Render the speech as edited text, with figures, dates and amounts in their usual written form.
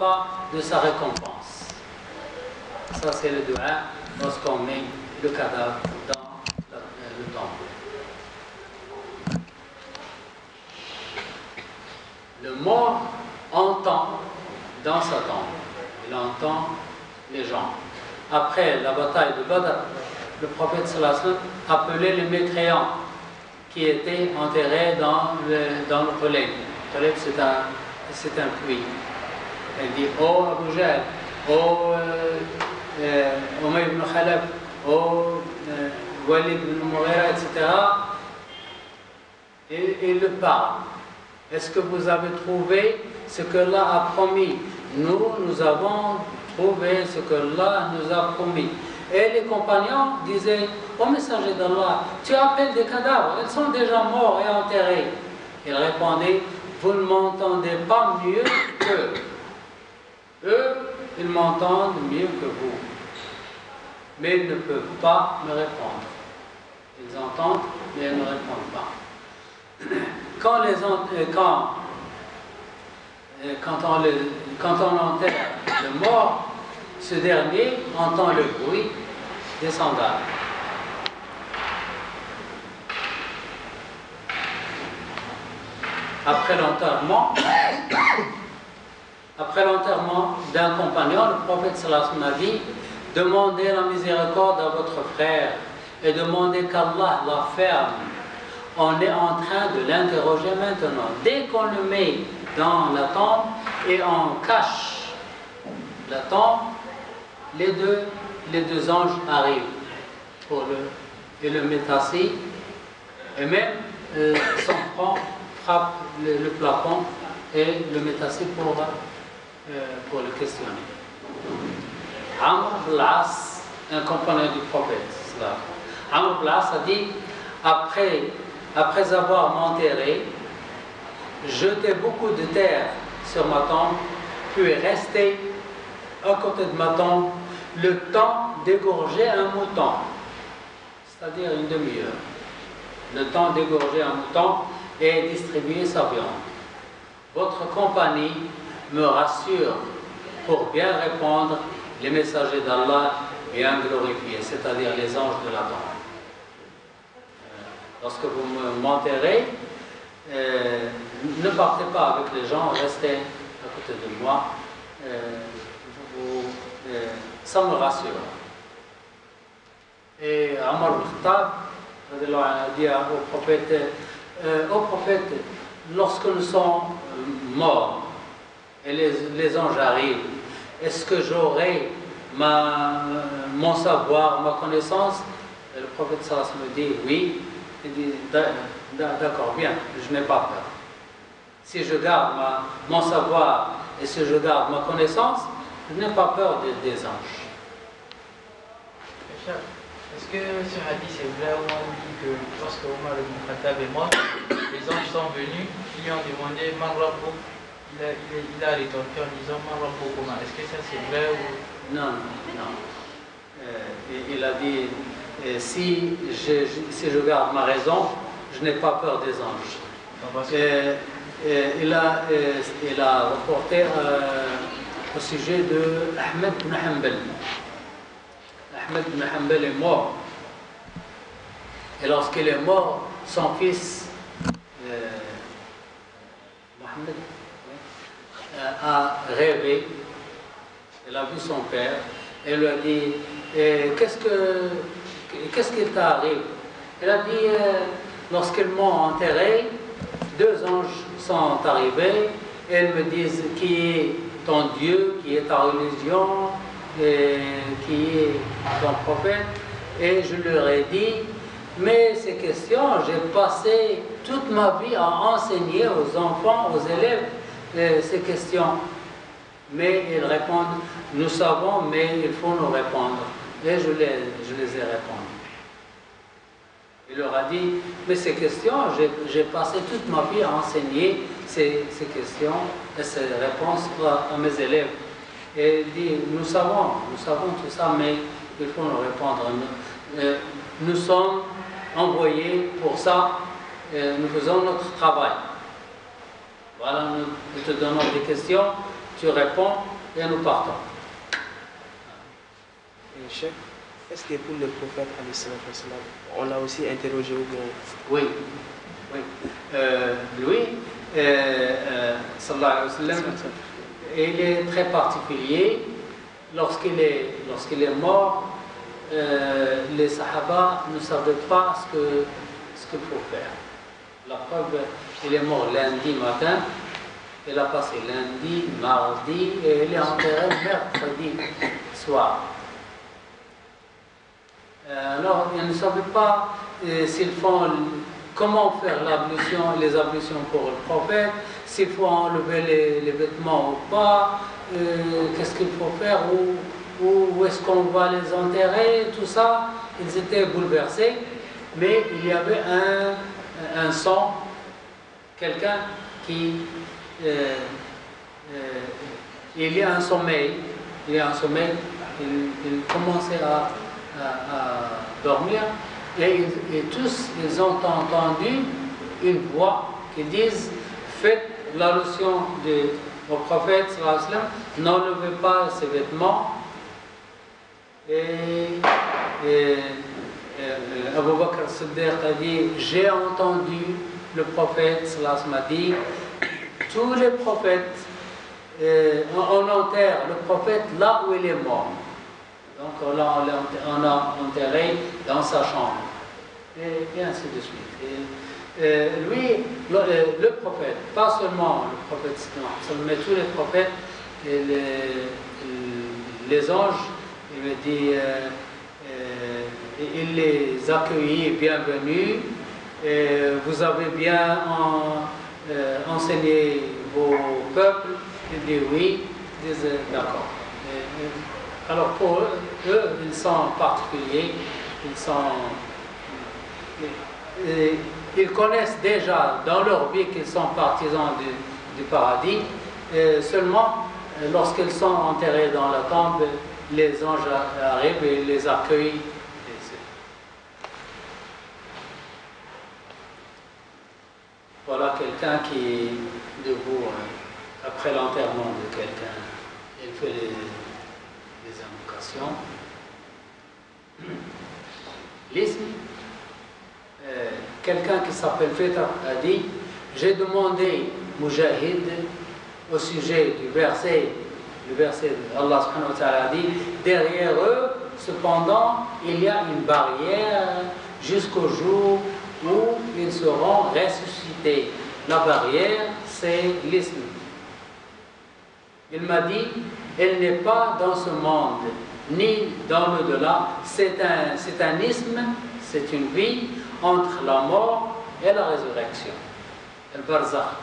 pas de sa récompense. Ça, c'est le dua lorsqu'on met le cadavre dans le temple. Le mort entend dans sa tombe. Il entend les gens. Après la bataille de Badr, le prophète sallallahu alayhi wa sallam appelait les mécréants qui étaient enterrés dans le Toleb. Le Toleb, c'est un puits. Il dit: oh Abu Jahl, oh Umayy ibn Khalaf, oh Walid ibn Mughira, etc. Et il le parle. Est-ce que vous avez trouvé ce que Allah a promis? Nous avons trouvé ce que Allah nous a promis. Et les compagnons disaient: ô messager d'Allah, tu appelles des cadavres, ils sont déjà morts et enterrés. Il répondait: vous ne m'entendez pas mieux qu'eux. Eux, ils m'entendent mieux que vous. Mais ils ne peuvent pas me répondre. Ils entendent, mais ils ne répondent pas. Quand on enterre le mort, ce dernier entend le bruit des sandales. Après l'enterrement d'un compagnon, le prophète sallallahu alayhi wa sallam a dit: demandez la miséricorde à votre frère et demandez qu'Allah la ferme. On est en train de l'interroger maintenant. Dès qu'on le met dans la tombe et on cache la tombe, les deux anges arrivent et le mettent assis, et même son front frappe le plafond et le met assis pour le questionner. Amr ibn al-As, un compagnon du prophète, Amr ibn al-As a dit: après avoir m'enterré, jeté beaucoup de terre sur ma tombe, puis resté à côté de ma tombe le temps d'égorger un mouton, c'est-à-dire une demi-heure. Le temps d'égorger un mouton et distribuer sa viande. Votre compagnie me rassure pour bien répondre les messagers d'Allah bien glorifiés, c'est-à-dire les anges de la tombe. Lorsque vous m'enterrez, ne partez pas avec les gens, restez à côté de moi. Ça me rassure. Et Omar al-Khattab a dit au prophète, lorsque nous sommes morts et les anges arrivent, est-ce que j'aurai mon savoir, ma connaissance? Et le prophète sallallahu alayhi wa sallam me dit: oui. Il dit: d'accord, bien, je n'ai pas peur. Si je garde mon savoir et si je garde ma connaissance, je n'ai pas peur des anges. Est-ce que ce hadith est vrai où on dit que lorsque Omar ibn Khattab est mort, les anges sont venus, ils lui ont demandé Man Rabbouk, il a rétorqué en disant Man Rabbouk comment? Est-ce que ça c'est vrai ou... Non. Il a dit: si je garde ma raison, je n'ai pas peur des anges. Il a reporté au sujet de Ahmed ibn Hanbal. Ahmed ibn Hanbal est mort. Et lorsqu'il est mort, son fils, Mohamed, a rêvé. Il a vu son père et lui a dit: qu'est-ce qui t'arrive? Il a dit: lorsqu'ils m'ont enterré, deux anges sont arrivés et ils me disent: qui est ton Dieu, qui est ta religion, et qui est ton prophète? Et je leur ai dit: mais ces questions, j'ai passé toute ma vie à enseigner aux enfants, aux élèves ces questions. Mais ils répondent: nous savons, mais il faut nous répondre. Et je les ai répondu. Il leur a dit: mais ces questions, j'ai passé toute ma vie à enseigner ces questions et ces réponses à mes élèves. Et il dit: nous savons tout ça, mais il faut nous répondre. Nous sommes envoyés pour ça, nous faisons notre travail. Voilà, nous te donnons des questions, tu réponds et nous partons. Cheikh, est-ce que pour le prophète, on l'a aussi interrogé ou bien? Oui, oui. Lui, sallallahu alayhi wa sallam, il est très particulier. Lorsqu'il est mort, les Sahaba ne savaient pas ce qu'il faut faire. La preuve, il est mort lundi matin, il a passé lundi, mardi, et il est enterré mercredi soir. Alors, ils ne savaient pas comment faire les ablutions pour le prophète, s'il faut enlever les vêtements ou pas, qu'est-ce qu'il faut faire, où est-ce qu'on va les enterrer, tout ça. Ils étaient bouleversés, mais il y avait un son, quelqu'un qui... il y a un sommeil, il commençait à dormir, et tous ils ont entendu une voix qui dit: faites l'allusion au prophète sallallahu alayhi wa sallam, n'enlevez pas ses vêtements. Et Abu Bakr Siddiq a dit: j'ai entendu le prophète sallallahu alayhi wa sallam dire, tous les prophètes, on enterre le prophète là où il est mort. Donc on a enterré dans sa chambre. Et ainsi de suite. Et lui, le prophète, pas seulement le prophète, mais tous les prophètes, et les anges, il me dit, il les accueillit, bienvenue, vous avez bien enseigné vos peuples. Il dit oui, ils disent d'accord. Alors pour eux, ils sont particuliers, ils connaissent déjà dans leur vie qu'ils sont partisans du paradis. Seulement, lorsqu'ils sont enterrés dans la tombe, les anges arrivent et les accueillent. Voilà quelqu'un qui, debout, après l'enterrement de quelqu'un, il fait les invocations. L'isme, quelqu'un qui s'appelle Fitr a dit: j'ai demandé Mujahid au sujet du verset, le verset d'Allah subhanahu wa ta'ala a dit: derrière eux, cependant, il y a une barrière jusqu'au jour où ils seront ressuscités. La barrière, c'est l'isme. Il m'a dit: elle n'est pas dans ce monde, ni dans l'au-delà, c'est un isme, c'est une vie entre la mort et la résurrection. El barzakh.